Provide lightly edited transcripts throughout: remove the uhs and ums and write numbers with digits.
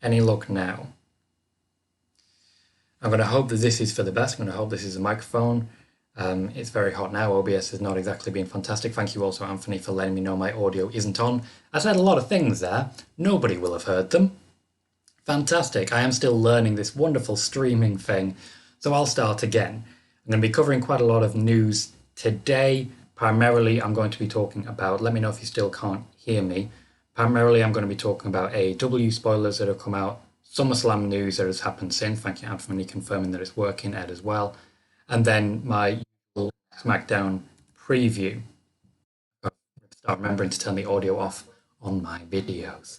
Any luck now? I'm going to hope that this is for the best. I'm going to hope this is a microphone. It's very hot now. OBS has not exactly been fantastic. Thank you also, Anthony, for letting me know my audio isn't on. I said a lot of things there. Nobody will have heard them. Fantastic. I am still learning this wonderful streaming thing. So I'll start again. I'm going to be covering quite a lot of news today. Primarily, I'm going to be talking about, let me know if you still can't hear me. Primarily, I'm going to be talking about AEW spoilers that have come out, Summerslam news that has happened since. Thank you, Anthony, confirming that it's working, Ed, as well. And then my usual SmackDown preview. Start remembering to turn the audio off on my videos.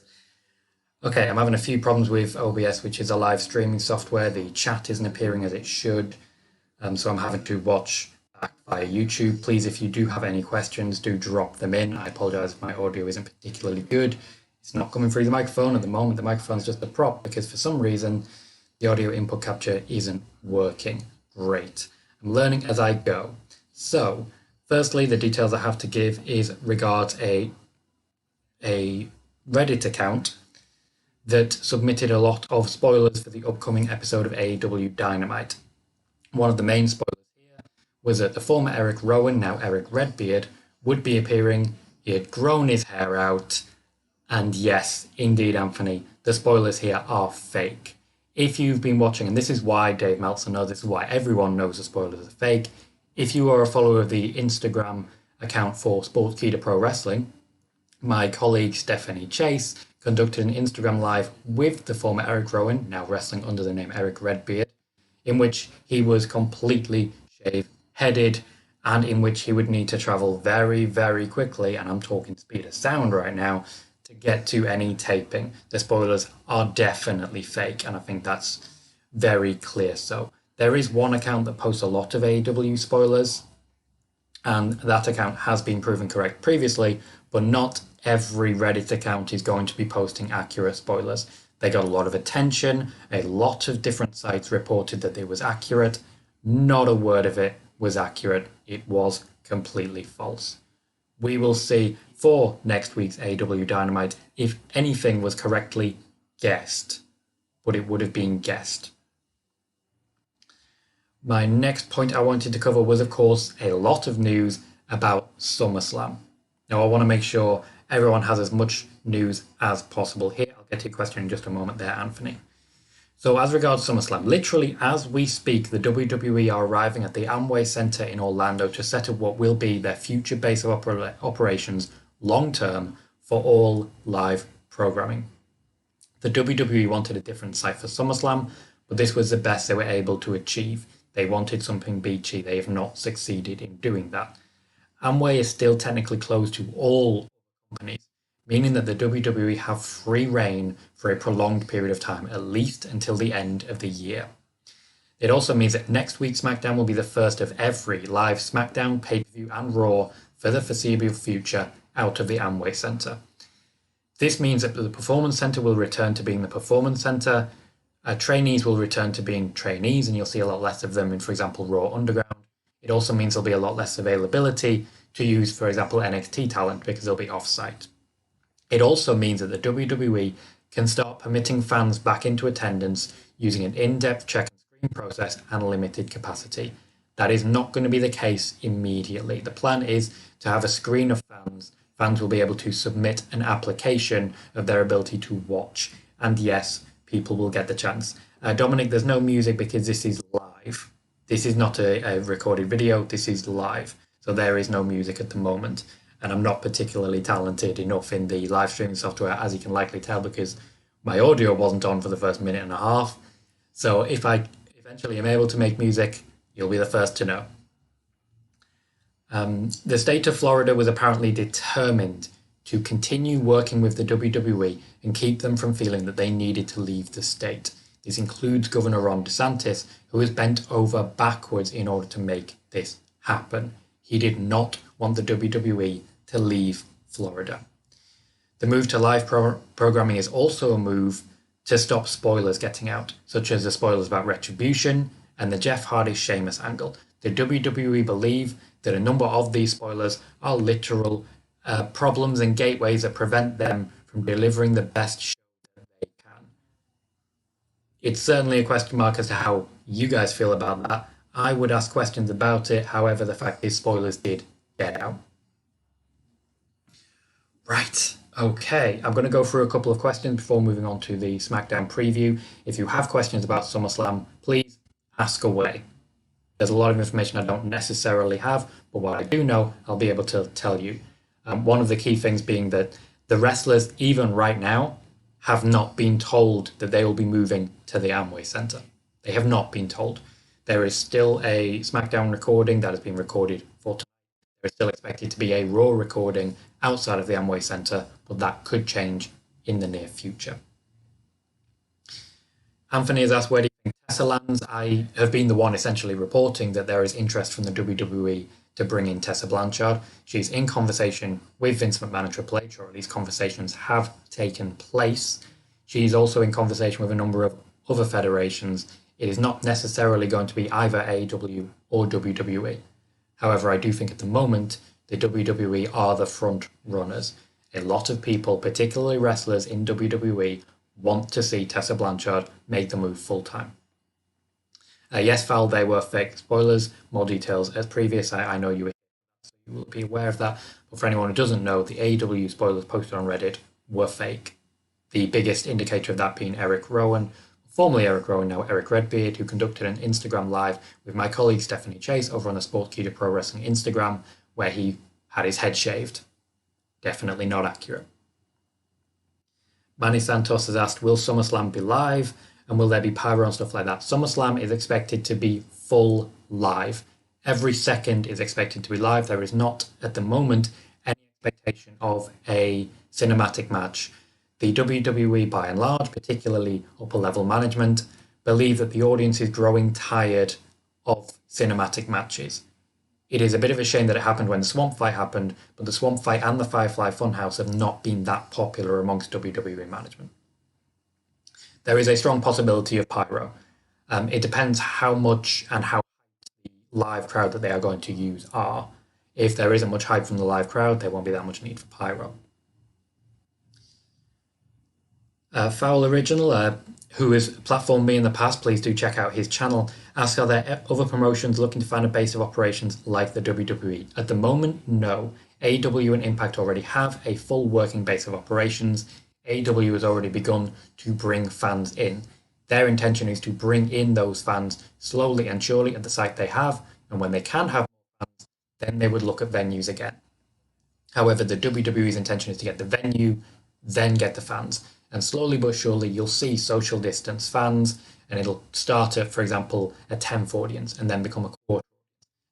Okay, I'm having a few problems with OBS, which is a live streaming software. The chat isn't appearing as it should, so I'm having to watch back via YouTube. Please, if you do have any questions, do drop them in. I apologize if my audio isn't particularly good. It's not coming through the microphone at the moment. The microphone's just a prop because for some reason the audio input capture isn't working. Great. I'm learning as I go. So, firstly, the details I have to give is regards a Reddit account that submitted a lot of spoilers for the upcoming episode of AEW Dynamite. One of the main spoilers here was that the former Eric Rowan, now Eric Redbeard, would be appearing. He had grown his hair out. And yes, indeed, Anthony, the spoilers here are fake. If you've been watching, and this is why Dave Meltzer knows, this is why everyone knows the spoilers are fake. If you are a follower of the Instagram account for Sportskeeda Pro Wrestling, my colleague Stephanie Chase conducted an Instagram live with the former Eric Rowan, now wrestling under the name Eric Redbeard, in which he was completely shave-headed and in which he would need to travel very, very quickly, and I'm talking speed of sound right now, to get to any taping. The spoilers are definitely fake, and I think that's very clear. So there is one account that posts a lot of AEW spoilers, and that account has been proven correct previously, but not every Reddit account is going to be posting accurate spoilers. They got a lot of attention. A lot of different sites reported that it was accurate. Not a word of it was accurate. It was completely false. We will see for next week's AEW Dynamite if anything was correctly guessed, but it would have been guessed. My next point I wanted to cover was, of course, a lot of news about SummerSlam. Now, I want to make sure everyone has as much news as possible here. I'll get to your question in just a moment there, Anthony. So as regards SummerSlam, literally as we speak, the WWE are arriving at the Amway Center in Orlando to set up what will be their future base of operations long-term for all live programming. The WWE wanted a different site for SummerSlam, but this was the best they were able to achieve. They wanted something beachy. They have not succeeded in doing that. Amway is still technically closed to all companies, meaning that the WWE have free reign for a prolonged period of time, at least until the end of the year. It also means that next week's SmackDown will be the first of every live SmackDown, pay-per-view, and Raw for the foreseeable future out of the Amway Center. This means that the Performance Center will return to being the Performance Center, trainees will return to being trainees, and you'll see a lot less of them in, for example, Raw Underground. It also means there'll be a lot less availability to use, for example, NXT talent because they'll be off-site. It also means that the WWE can start permitting fans back into attendance using an in-depth check and screen process and limited capacity. That is not going to be the case immediately. The plan is to have a screen of fans. Fans will be able to submit an application of their ability to watch. And yes, people will get the chance. Dominic, there's no music because this is live. This is not a recorded video. This is live. So there is no music at the moment. And I'm not particularly talented enough in the live streaming software, as you can likely tell, because my audio wasn't on for the first minute and a half. So if I eventually am able to make music, you'll be the first to know. The state of Florida was apparently determined to continue working with the WWE and keep them from feeling that they needed to leave the state. This includes Governor Ron DeSantis, who was bent over backwards in order to make this happen. He did not want the WWE to leave Florida. The move to live programming is also a move to stop spoilers getting out, such as the spoilers about Retribution and the Jeff Hardy-Sheamus angle. The WWE believe that a number of these spoilers are literal problems and gateways that prevent them from delivering the best show that they can. It's certainly a question mark as to how you guys feel about that. I would ask questions about it. However, the fact is, spoilers did get out. Right. Okay. I'm going to go through a couple of questions before moving on to the SmackDown preview. If you have questions about SummerSlam, please ask away. There's a lot of information I don't necessarily have, but what I do know, I'll be able to tell you. One of the key things being that the wrestlers, even right now, have not been told that they will be moving to the Amway Center. They have not been told. There is still a SmackDown recording that has been recorded for tonight. There is still expected to be a Raw recording outside of the Amway Center, but that could change in the near future. Anthony has asked, where do you think Tessa lands? I have been the one essentially reporting that there is interest from the WWE to bring in Tessa Blanchard. She's in conversation with Vince McMahon and Triple H, or at least conversations have taken place. She's also in conversation with a number of other federations. It is not necessarily going to be either AEW or WWE. However, I do think at the moment the WWE are the front runners. A lot of people, particularly wrestlers in WWE, want to see Tessa Blanchard make the move full time. Yes, Val, they were fake spoilers. More details as previous. I know you will be aware of that. But for anyone who doesn't know, the AEW spoilers posted on Reddit were fake. The biggest indicator of that being Eric Rowan, formerly Eric Rowan, now Eric Redbeard, who conducted an Instagram live with my colleague Stephanie Chase over on the Sportskeeda Pro Wrestling Instagram, where he had his head shaved. Definitely not accurate. Manny Santos has asked, will SummerSlam be live? And will there be pyro and stuff like that? SummerSlam is expected to be full live. Every second is expected to be live. There is not, at the moment, any expectation of a cinematic match. The WWE, by and large, particularly upper-level management, believe that the audience is growing tired of cinematic matches. It is a bit of a shame that it happened when the Swamp Fight happened, but the Swamp Fight and the Firefly Funhouse have not been that popular amongst WWE management. There is a strong possibility of pyro. It depends how much and how the live crowd that they are going to use are. If there isn't much hype from the live crowd, there won't be that much need for pyro. Foul Original, who has platformed me in the past, please do check out his channel, asks, are there other promotions looking to find a base of operations like the WWE? At the moment, no. AEW and Impact already have a full working base of operations. AEW has already begun to bring fans in. Their intention is to bring in those fans slowly and surely at the site they have, and when they can have more fans, then they would look at venues again. However, the WWE's intention is to get the venue, then get the fans. And slowly but surely, you'll see social distance fans, and it'll start at, for example, a 10th audience, and then become a quarter,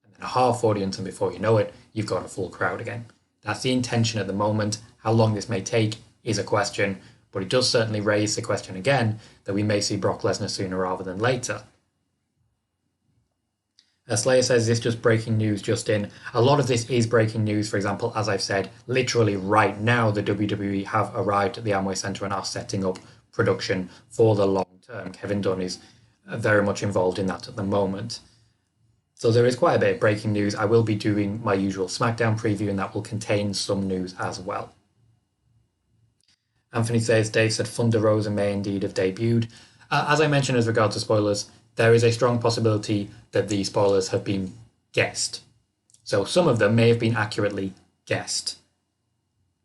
and then a half audience, and before you know it, you've got a full crowd again. That's the intention at the moment. How long this may take is a question, but it does certainly raise the question again that we may see Brock Lesnar sooner rather than later. Slayer says, is this just breaking news just in? A lot of this is breaking news. For example, as I've said, literally right now, the WWE have arrived at the Amway Center and are setting up production for the long term. Kevin Dunn is very much involved in that at the moment. So there is quite a bit of breaking news. I will be doing my usual SmackDown preview, and that will contain some news as well. Anthony says, Dave said Thunder Rosa may indeed have debuted. As I mentioned as regards to spoilers, there is a strong possibility that the spoilers have been guessed. So some of them may have been accurately guessed.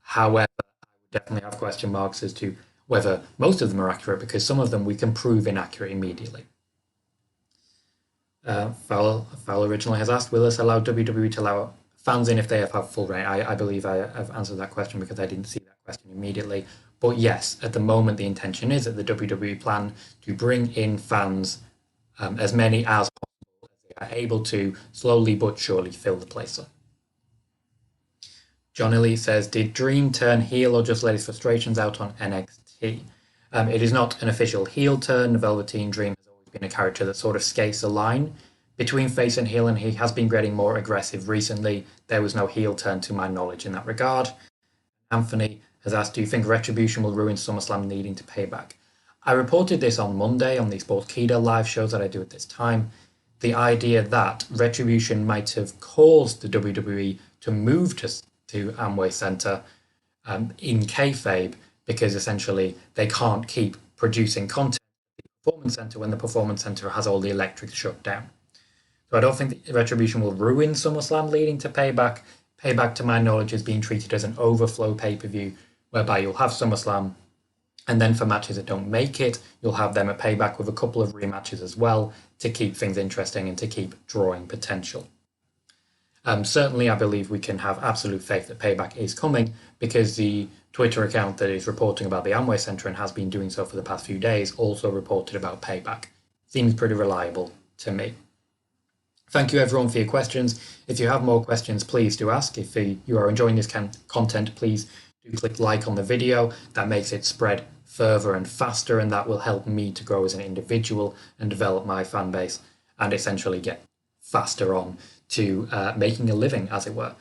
However, I would definitely have question marks as to whether most of them are accurate, because some of them we can prove inaccurate immediately. Foul originally has asked, will this allow WWE to allow fans in if they have full reign? I believe I have answered that question because I didn't see that question immediately. But yes, at the moment, the intention is that the WWE plan to bring in fans, as many as possible, as they are able to slowly but surely fill the place up. John Ellie says, did Dream turn heel or just let his frustrations out on NXT? It is not an official heel turn. The Velveteen Dream has always been a character that sort of skates a line between face and heel, and he has been getting more aggressive recently. There was no heel turn to my knowledge in that regard. Anthony has asked, do you think Retribution will ruin SummerSlam needing to pay back? I reported this on Monday on the Sportskeeda live shows that I do at this time. The idea that Retribution might have caused the WWE to move to Amway Center in kayfabe, because essentially they can't keep producing content Performance Center when the Performance Center has all the electrics shut down. So I don't think that Retribution will ruin SummerSlam leading to Payback. Payback, to my knowledge, is being treated as an overflow pay-per-view, whereby you'll have SummerSlam, and then for matches that don't make it, you'll have them at Payback with a couple of rematches as well to keep things interesting and to keep drawing potential. Certainly, I believe we can have absolute faith that Payback is coming because the Twitter account that is reporting about the Amway Center and has been doing so for the past few days also reported about Payback. Seems pretty reliable to me. Thank you everyone for your questions. If you have more questions, please do ask. If you are enjoying this content, please do click like on the video. That makes it spread further and faster, and that will help me to grow as an individual and develop my fan base and essentially get faster on to making a living, as it were.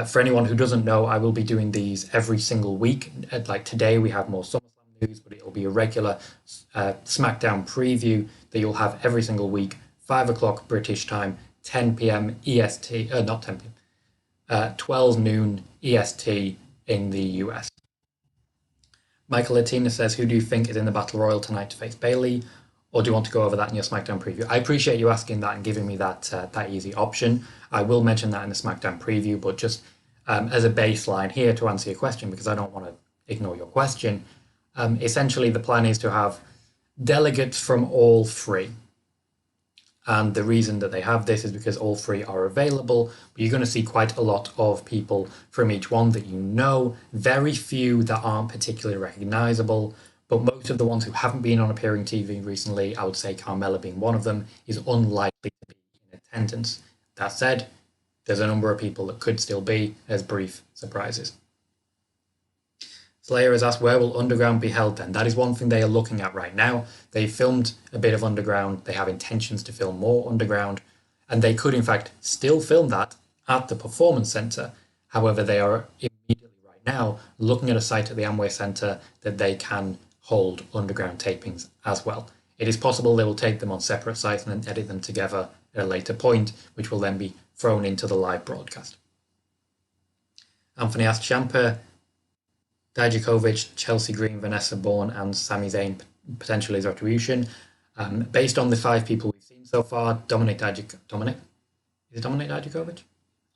For anyone who doesn't know, I will be doing these every single week. Like today, we have more SummerSlam news, but it'll be a regular SmackDown preview that you'll have every single week, 5 o'clock British time, 10 p.m. EST, not 10 p.m., 12 noon EST in the US. Michael Latina says, who do you think is in the Battle Royal tonight to face Bayley? Or do you want to go over that in your SmackDown preview? I appreciate you asking that and giving me that easy option. I will mention that in the SmackDown preview, but just as a baseline here to answer your question, because I don't want to ignore your question, essentially the plan is to have delegates from all three. And the reason that they have this is because all three are available, but you're going to see quite a lot of people from each one that you know, very few that aren't particularly recognizable, but most of the ones who haven't been on appearing TV recently, I would say Carmella being one of them, is unlikely to be in attendance. That said, there's a number of people that could still be as brief surprises. Slayer has asked, where will Underground be held then? That is one thing they are looking at right now. They filmed a bit of Underground. They have intentions to film more Underground. And they could, in fact, still film that at the Performance Center. However, they are immediately right now looking at a site at the Amway Center that they can hold Underground tapings as well. It is possible they will take them on separate sites and then edit them together at a later point, which will then be thrown into the live broadcast. Anthony asked, Ciampa, Dijakovic, Chelsea Green, Vanessa Bourne, and Sami Zayn potentially as Retribution. Based on the 5 people we've seen so far, Dominic? Is it Dominic Dijakovic?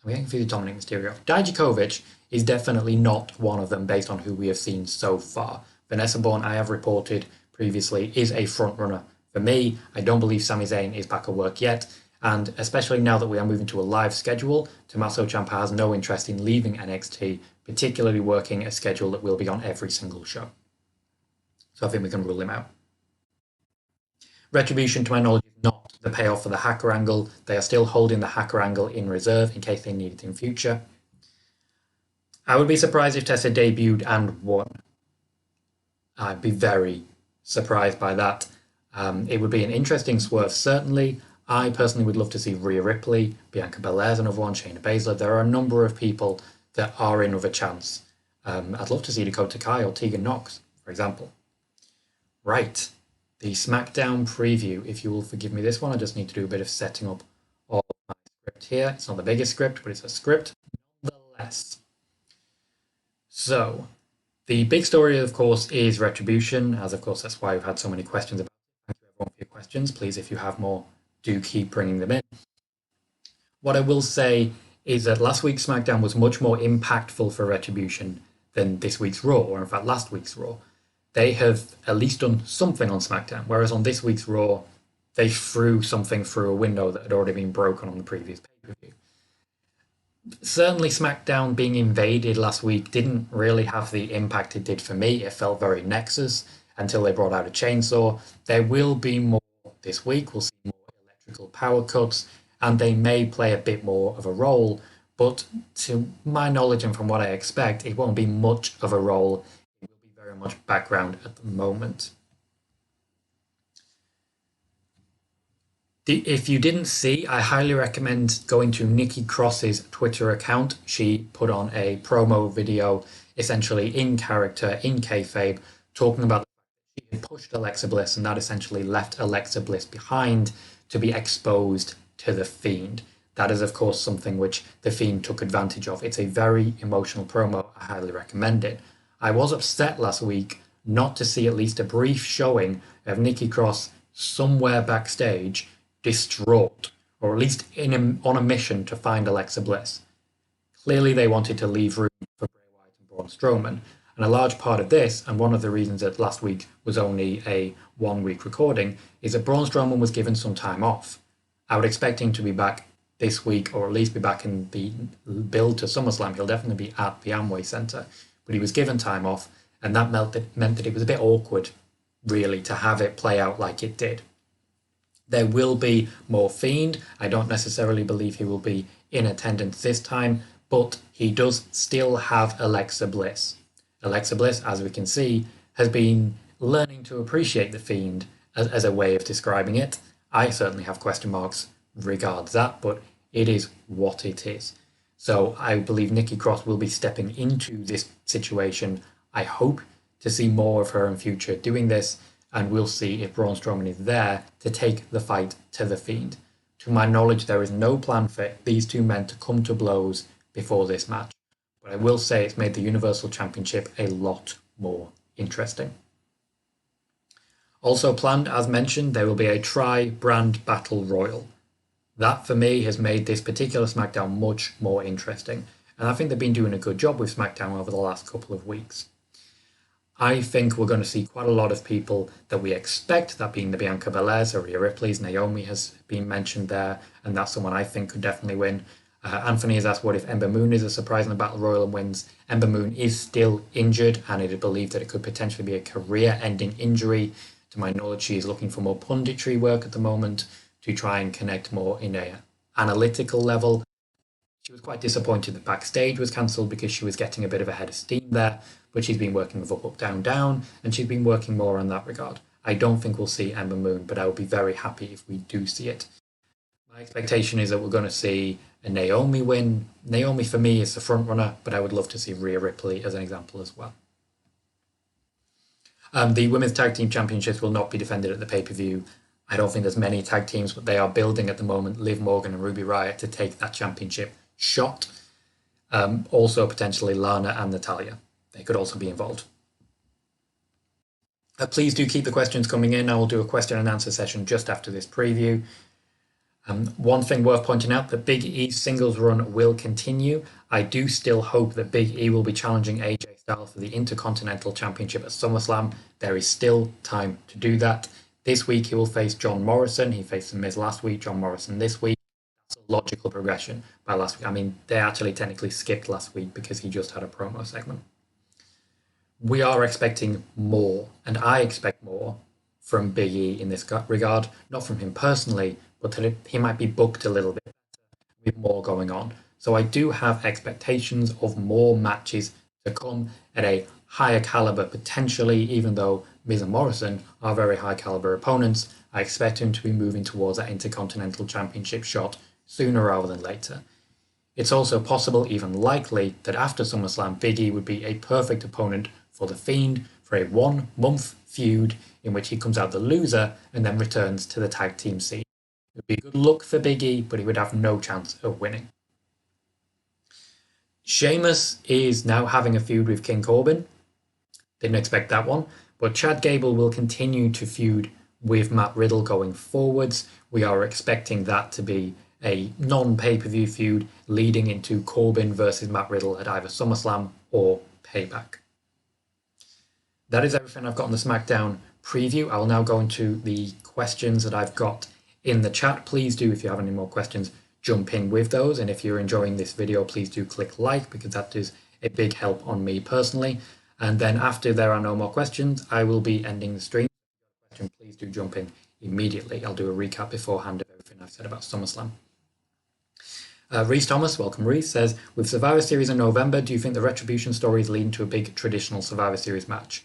I'm getting confused with Dominic Mysterio. Dijakovic is definitely not one of them based on who we have seen so far. Vanessa Bourne, I have reported previously, is a front runner for me. I don't believe Sami Zayn is back at work yet. And especially now that we are moving to a live schedule, Tommaso Ciampa has no interest in leaving NXT, particularly working a schedule that will be on every single show. So I think we can rule him out. Retribution, to my knowledge, is not the payoff for the Hacker angle. They are still holding the Hacker angle in reserve in case they need it in future. I would be surprised if Tessa debuted and won. I'd be very surprised by that. It would be an interesting swerve, certainly. I personally would love to see Rhea Ripley, Bianca Belair's another one, Shayna Baszler. There are a number of people that are in with a chance. I'd love to see Dakota Kai or Tegan Nox, for example. Right, the SmackDown preview. If you will forgive me this one, I just need to do a bit of setting up of my script here. It's not the biggest script, but it's a script nonetheless. So, the big story, of course, is Retribution, as of course that's why we've had so many questions about it. Thank you everyone for your questions. Please, if you have more, do keep bringing them in. What I will say is that last week's SmackDown was much more impactful for Retribution than this week's Raw, or in fact last week's Raw. They have at least done something on SmackDown, whereas on this week's Raw, they threw something through a window that had already been broken on the previous pay-per-view. Certainly SmackDown being invaded last week didn't really have the impact it did for me. It felt very Nexus until they brought out a chainsaw. There will be more this week. We'll see more electrical power cuts, and they may play a bit more of a role, but to my knowledge and from what I expect, it won't be much of a role. It will be very much background at the moment. If you didn't see, I highly recommend going to Nikki Cross's Twitter account. She put on a promo video, essentially in character, in kayfabe, talking about the fact that she had pushed Alexa Bliss, and that essentially left Alexa Bliss behind to be exposed to The Fiend. That is, of course, something which The Fiend took advantage of. It's a very emotional promo. I highly recommend it. I was upset last week not to see at least a brief showing of Nikki Cross somewhere backstage distraught, or at least on a mission to find Alexa Bliss. Clearly, they wanted to leave room for Bray Wyatt and Braun Strowman. And a large part of this, and one of the reasons that last week was only a 1 week recording, is that Braun Strowman was given some time off. I would expect him to be back this week, or at least be back in the build to SummerSlam. He'll definitely be at the Amway Center. But he was given time off, and that meant that it was a bit awkward, really, to have it play out like it did. There will be more Fiend. I don't necessarily believe he will be in attendance this time, but he does still have Alexa Bliss. Alexa Bliss, as we can see, has been learning to appreciate the Fiend as a way of describing it. I certainly have question marks regards that, but it is what it is. So I believe Nikki Cross will be stepping into this situation. I hope to see more of her in future doing this, and we'll see if Braun Strowman is there to take the fight to the Fiend. To my knowledge, there is no plan for these two men to come to blows before this match. But I will say it's made the Universal Championship a lot more interesting. Also planned, as mentioned, there will be a tri-brand battle royal. That, for me, has made this particular SmackDown much more interesting. And I think they've been doing a good job with SmackDown over the last couple of weeks. I think we're going to see quite a lot of people that we expect, that being the Bianca Belairs or Rhea Ripley's. Naomi has been mentioned there, and that's someone I think could definitely win. Anthony has asked what if Ember Moon is a surprise in the Battle Royal and wins. Ember Moon is still injured, and it is believed that it could potentially be a career-ending injury. To my knowledge, she is looking for more punditry work at the moment to try and connect more in an analytical level. She was quite disappointed that Backstage was cancelled because she was getting a bit of a head of steam there, but she's been working with Up, Down, Down, and she's been working more on that regard. I don't think we'll see Ember Moon, but I would be very happy if we do see it. My expectation is that we're going to see a Naomi win. Naomi, for me, is the front runner, but I would love to see Rhea Ripley as an example as well. The Women's Tag Team Championships will not be defended at the pay-per-view. I don't think there's many tag teams, but they are building at the moment Liv Morgan and Ruby Riott to take that championship shot. Also, potentially Lana and Natalya. They could also be involved. Please do keep the questions coming in. I will do a question and answer session just after this preview. One thing worth pointing out, that Big E's singles run will continue. I do still hope that Big E will be challenging AJ Styles for the Intercontinental Championship at SummerSlam. There is still time to do that. This week he will face John Morrison. He faced The Miz last week, John Morrison this week. That's a logical progression by last week. I mean, they actually technically skipped last week because he just had a promo segment. We are expecting more, and I expect more from Big E in this regard, not from him personally, but that he might be booked a little bit better with more going on. So I do have expectations of more matches to come at a higher caliber potentially, even though Miz and Morrison are very high caliber opponents. I expect him to be moving towards that Intercontinental Championship shot sooner rather than later. It's also possible, even likely, that after SummerSlam, Big E would be a perfect opponent for The Fiend for a 1 month feud in which he comes out the loser and then returns to the tag team scene. It would be a good look for Big E, but he would have no chance of winning. Sheamus is now having a feud with King Corbin. Didn't expect that one. But Chad Gable will continue to feud with Matt Riddle going forwards. We are expecting that to be a non-pay-per-view feud leading into Corbin versus Matt Riddle at either SummerSlam or Payback. That is everything I've got on the SmackDown preview. I will now go into the questions that I've got in the chat. Please do, if you have any more questions, jump in with those. And if you're enjoying this video, please do click like, because that is a big help on me personally. And then after there are no more questions, I will be ending the stream. Please do jump in immediately. I'll do a recap beforehand of everything I've said about SummerSlam. Reese Thomas, welcome Reese, says, with Survivor Series in November, do you think the Retribution story is leading to a big traditional Survivor Series match?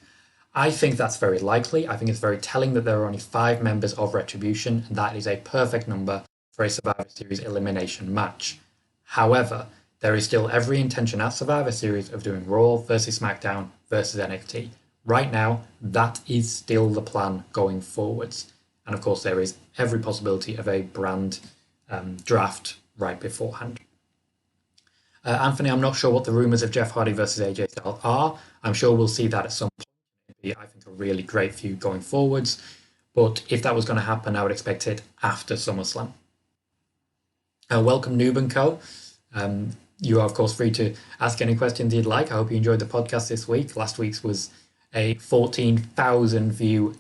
I think that's very likely. I think it's very telling that there are only 5 members of Retribution, and that is a perfect number for a Survivor Series elimination match. However, there is still every intention at Survivor Series of doing Raw versus SmackDown versus NXT. Right now, that is still the plan going forwards. And of course, there is every possibility of a brand draft right beforehand. Anthony, I'm not sure what the rumours of Jeff Hardy versus AJ Styles are. I'm sure we'll see that at some point. It'd be, I think, a really great feud going forwards. But if that was going to happen, I would expect it after SummerSlam. Welcome, Noob and Co. You are, of course, free to ask any questions you'd like. I hope you enjoyed the podcast this week. Last week's was a 14,000 view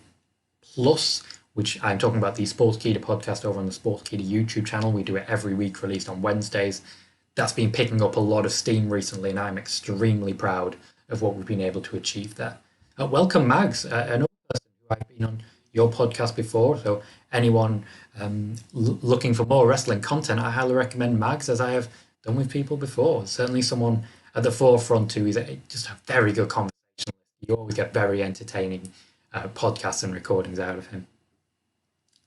plus, which I'm talking about the Sportskeeda podcast over on the Sportskeeda YouTube channel. We do it every week, released on Wednesdays. That's been picking up a lot of steam recently, and I'm extremely proud of what we've been able to achieve there. Welcome, Mags, another person who I've been on your podcast before. So anyone looking for more wrestling content, I highly recommend Mags, as I have done with people before. Certainly someone at the forefront who is just a very good conversation. You always get very entertaining podcasts and recordings out of him.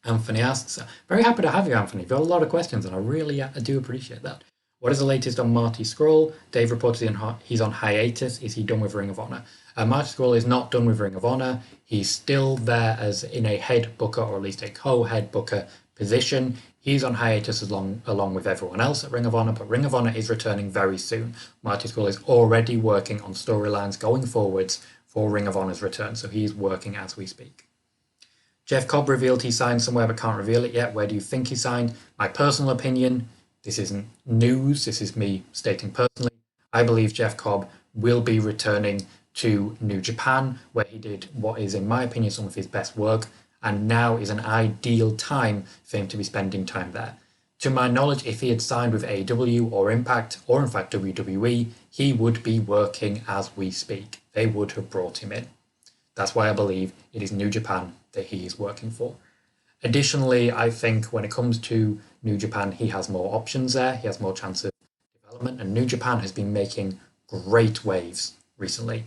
Anthony asks, very happy to have you, Anthony. You've got a lot of questions, and I do appreciate that. What is the latest on Marty Scurll? Dave reports he's on hiatus. Is he done with Ring of Honor? Marty Scurll is not done with Ring of Honor. He's still there as in a head booker, or at least a co-head booker position. He's on hiatus along with everyone else at Ring of Honor, but Ring of Honor is returning very soon. Marty Scurll is already working on storylines going forwards for Ring of Honor's return, so he's working as we speak. Jeff Cobb revealed he signed somewhere but can't reveal it yet. Where do you think he signed? My personal opinion, this isn't news, this is me stating personally, I believe Jeff Cobb will be returning to New Japan, where he did what is, in my opinion, some of his best work, and now is an ideal time for him to be spending time there. To my knowledge, if he had signed with AEW or Impact, or in fact WWE, he would be working as we speak. They would have brought him in. That's why I believe it is New Japan that he is working for. Additionally, I think when it comes to New Japan, he has more options there. He has more chance of development. And New Japan has been making great waves recently.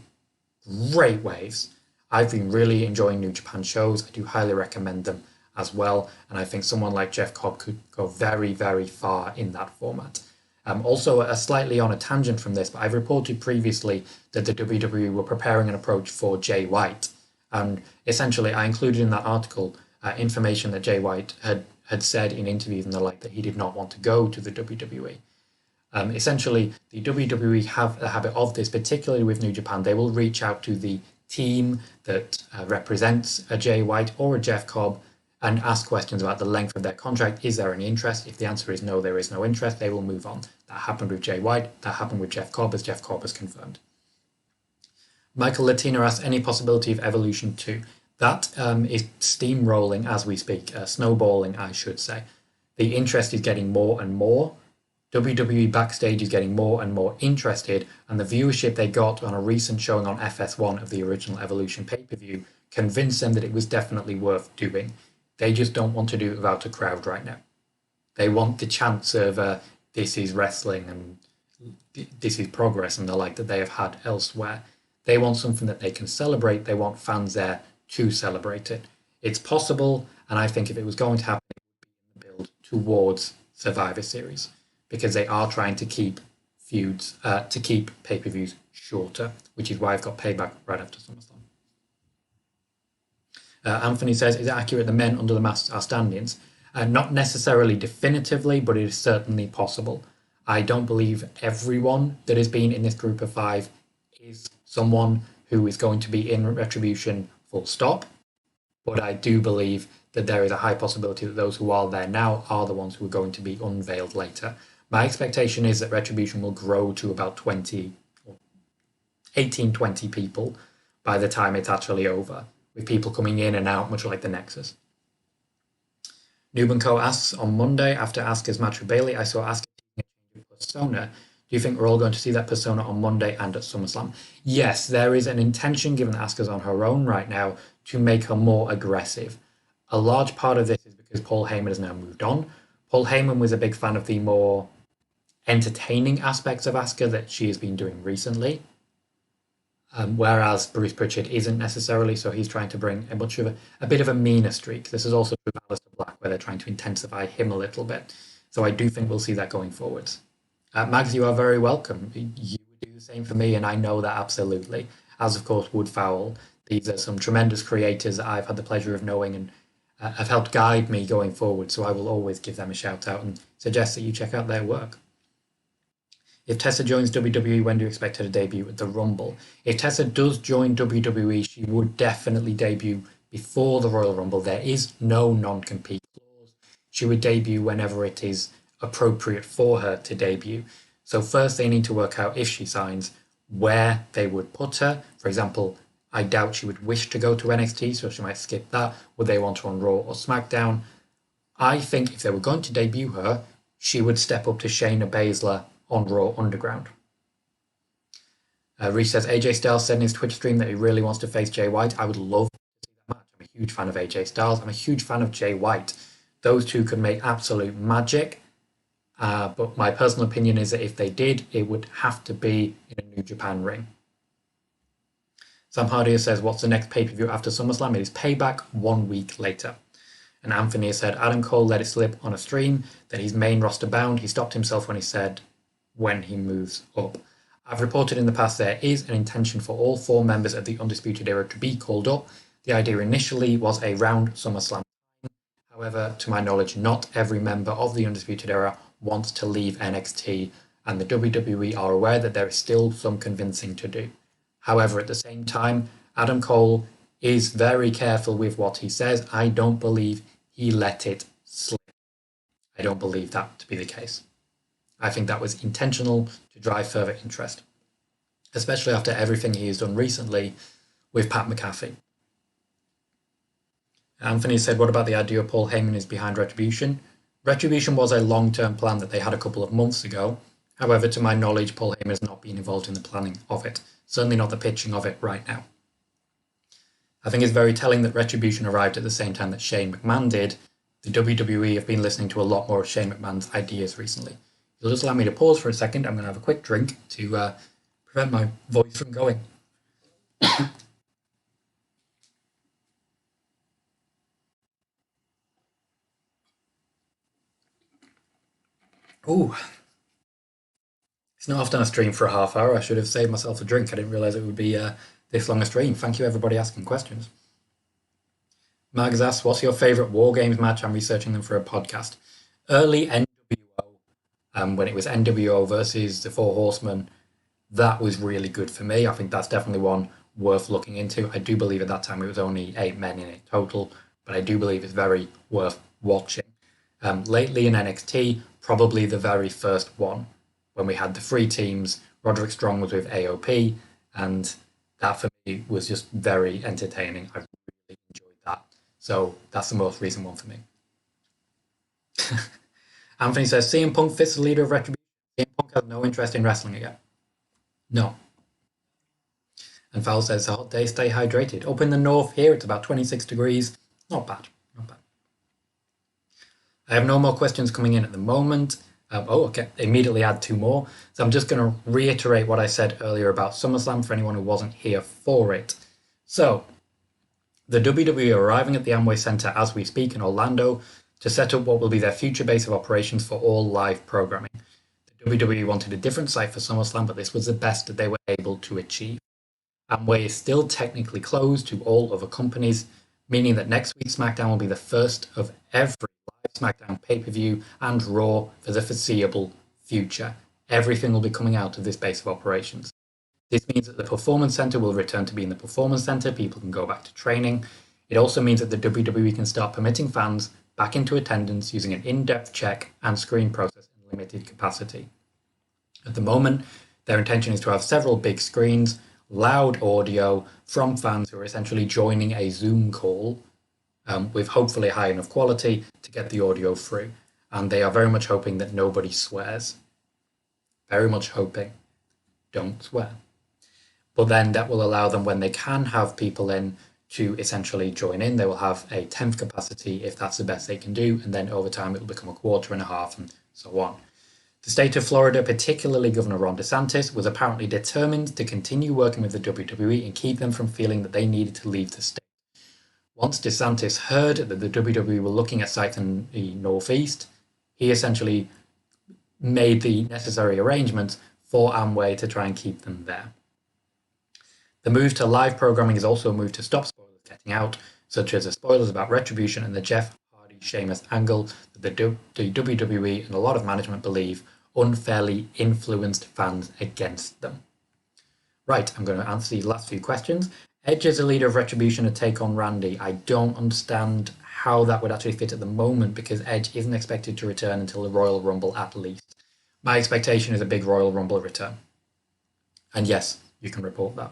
Great waves. I've been really enjoying New Japan shows. I do highly recommend them as well. And I think someone like Jeff Cobb could go very, very far in that format. Also, slightly on a tangent from this, but I've reported previously that the WWE were preparing an approach for Jay White. And essentially, I included in that article information that Jay White had said in interviews and the like that he did not want to go to the WWE. Essentially, the WWE have a habit of this, particularly with New Japan. They will reach out to the team that represents a Jay White or a Jeff Cobb and ask questions about the length of their contract. Is there any interest? If the answer is no, there is no interest, they will move on. That happened with Jay White. That happened with Jeff Cobb, as Jeff Cobb has confirmed. Michael Latino asks, any possibility of Evolution 2? That is steamrolling as we speak, snowballing, I should say. The interest is getting more and more. WWE Backstage is getting more and more interested, and the viewership they got on a recent showing on FS1 of the original Evolution pay-per-view convinced them that it was definitely worth doing. They just don't want to do it without a crowd right now. They want the chance of this is wrestling and this is progress and the like that they have had elsewhere. They want something that they can celebrate. They want fans there to celebrate it. It's possible, and I think if it was going to happen, it would be in the build towards Survivor Series, because they are trying to keep feuds, to keep pay-per-views shorter, which is why I've got Payback right after SummerSlam. Anthony says, is it accurate the men under the mask are stand-ins? Not necessarily definitively, but it is certainly possible. I don't believe everyone that has been in this group of 5 is someone who is going to be in Retribution full stop, but I do believe that there is a high possibility that those who are there now are the ones who are going to be unveiled later. My expectation is that Retribution will grow to about 18, 20 people by the time it's actually over, with people coming in and out, much like the Nexus. Noob & Co asks, on Monday, after Asuka's match with Bayley, I saw Asuka taking a change of persona. Do you think we're all going to see that persona on Monday and at SummerSlam? Yes, there is an intention, given that Asuka's on her own right now, to make her more aggressive. A large part of this is because Paul Heyman has now moved on. Paul Heyman was a big fan of the more entertaining aspects of Asuka that she has been doing recently. Whereas Bruce Pritchard isn't necessarily, so he's trying to bring a bit of a meaner streak. This is also with Aleister Black, where they're trying to intensify him a little bit. So I do think we'll see that going forwards. Mags, you are very welcome. You would do the same for me, and I know that absolutely. As of course would Fowl. These are some tremendous creators that I've had the pleasure of knowing and have helped guide me going forward. So I will always give them a shout out and suggest that you check out their work. If Tessa joins WWE, when do you expect her to debut at the Rumble? If Tessa does join WWE, she would definitely debut before the Royal Rumble. There is no non-compete clause. She would debut whenever it is appropriate for her to debut. So first they need to work out, if she signs, where they would put her. For example, I doubt she would wish to go to NXT, so she might skip that. Would they want her on Raw or SmackDown? I think if they were going to debut her, she would step up to Shayna Baszler on Raw Underground. Reese says, AJ Styles said in his Twitch stream that he really wants to face Jay White. I would love to see that match. I'm a huge fan of AJ Styles. I'm a huge fan of Jay White. Those two could make absolute magic. But my personal opinion is that if they did, it would have to be in a New Japan ring. Sam Hardier says, what's the next pay-per-view after SummerSlam? It is Payback 1 week later. And Anthony said, Adam Cole let it slip on a stream that he's main roster bound. He stopped himself when he said, when he moves up. I've reported in the past there is an intention for all 4 members of the Undisputed Era to be called up. The idea initially was around SummerSlam. However, to my knowledge, not every member of the Undisputed Era wants to leave NXT, and the WWE are aware that there is still some convincing to do. However, at the same time, Adam Cole is very careful with what he says. I don't believe he let it slip. I don't believe that to be the case. I think that was intentional to drive further interest, especially after everything he has done recently with Pat McAfee. Anthony said, what about the idea of Paul Heyman is behind Retribution? Retribution was a long-term plan that they had a couple of months ago. However, to my knowledge, Paul Heyman has not been involved in the planning of it. Certainly not the pitching of it right now. I think it's very telling that Retribution arrived at the same time that Shane McMahon did. The WWE have been listening to a lot more of Shane McMahon's ideas recently. If you'll just allow me to pause for a second, I'm going to have a quick drink to prevent my voice from going. Ooh. It's not often I stream for a half hour. I should have saved myself a drink. I didn't realise it would be this long a stream. Thank you, everybody asking questions. Mags asks, what's your favourite War Games match? I'm researching them for a podcast. Early NWO, when it was NWO versus the Four Horsemen, that was really good for me. I think that's definitely one worth looking into. I do believe at that time it was only 8 men in it total, but I do believe it's very worth watching. Lately in NXT, probably the very first one, when we had the 3 teams. Roderick Strong was with AOP, and that for me was just very entertaining. I really enjoyed that. So that's the most recent one for me. Anthony says, CM Punk fits the leader of Retribution. CM Punk has no interest in wrestling again. No. And Fowl says, a hot day, stay hydrated. Up in the north here, it's about 26 degrees. Not bad, not bad. I have no more questions coming in at the moment. Okay, immediately add 2 more. So I'm just going to reiterate what I said earlier about SummerSlam for anyone who wasn't here for it. So, the WWE are arriving at the Amway Center as we speak in Orlando to set up what will be their future base of operations for all live programming. The WWE wanted a different site for SummerSlam, but this was the best that they were able to achieve. Amway is still technically closed to all other companies, meaning that next week's SmackDown will be the first of every live SmackDown pay-per-view and Raw for the foreseeable future. Everything will be coming out of this base of operations. This means that the Performance Center will return to being the Performance Center. People can go back to training. It also means that the WWE can start permitting fans back into attendance using an in-depth check and screen process in limited capacity. At the moment, their intention is to have several big screens, loud audio from fans who are essentially joining a Zoom call with hopefully high enough quality to get the audio through. And they are very much hoping that nobody swears. Very much hoping. Don't swear. But then that will allow them, when they can have people in, to essentially join in. They will have a 10th capacity if that's the best they can do, and then over time it will become a quarter and a half and so on. The state of Florida, particularly Governor Ron DeSantis, was apparently determined to continue working with the WWE and keep them from feeling that they needed to leave the state. Once DeSantis heard that the WWE were looking at sites in the Northeast, he essentially made the necessary arrangements for Amway to try and keep them there. The move to live programming is also a move to stop spoilers getting out, such as the spoilers about Retribution and the Jeff Hardy-Sheamus angle that the WWE and a lot of management believe unfairly influenced fans against them. Right, I'm going to answer these last few questions. Edge as a leader of Retribution to take on Randy. I don't understand how that would actually fit at the moment because Edge isn't expected to return until the Royal Rumble at least. My expectation is a big Royal Rumble return. And yes, you can report that.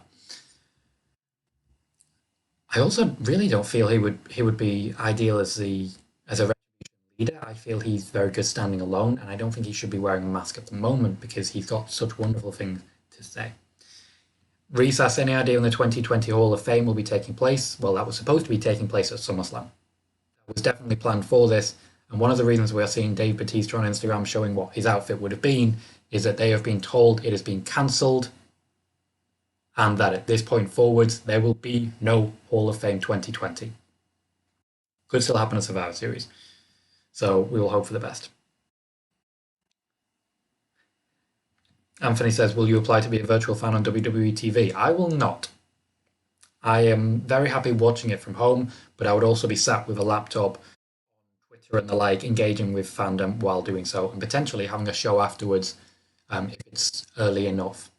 I also really don't feel he would be ideal as a Retribution leader. I feel he's very good standing alone, and I don't think he should be wearing a mask at the moment because he's got such wonderful things to say. Reese asks, any idea when the 2020 Hall of Fame will be taking place? Well, that was supposed to be taking place at SummerSlam. That was definitely planned for this, and one of the reasons we are seeing Dave Bautista on Instagram showing what his outfit would have been is that they have been told it has been cancelled and that at this point forwards there will be no Hall of Fame 2020. Could still happen at Survivor Series. So we will hope for the best. Anthony says, will you apply to be a virtual fan on WWE TV? I will not. I am very happy watching it from home, but I would also be sat with a laptop, Twitter and the like, engaging with fandom while doing so, and potentially having a show afterwards if it's early enough.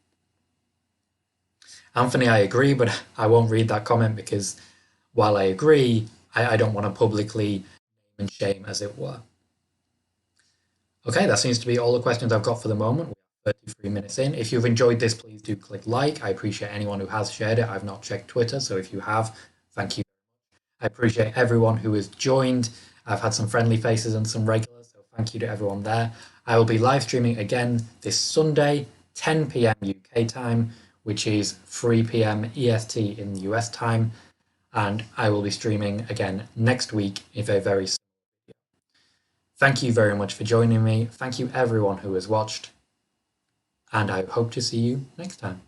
Anthony, I agree, but I won't read that comment because while I agree, I don't want to publicly name and shame, as it were. Okay, that seems to be all the questions I've got for the moment. We're 33 minutes in. If you've enjoyed this, please do click like. I appreciate anyone who has shared it. I've not checked Twitter, so if you have, thank you. I appreciate everyone who has joined. I've had some friendly faces and some regulars, so thank you to everyone there. I will be live streaming again this Sunday, 10 p.m. UK time, which is 3 p.m. EST in US time. And I will be streaming again next week if a very soon video. Thank you very much for joining me. Thank you everyone who has watched. And I hope to see you next time.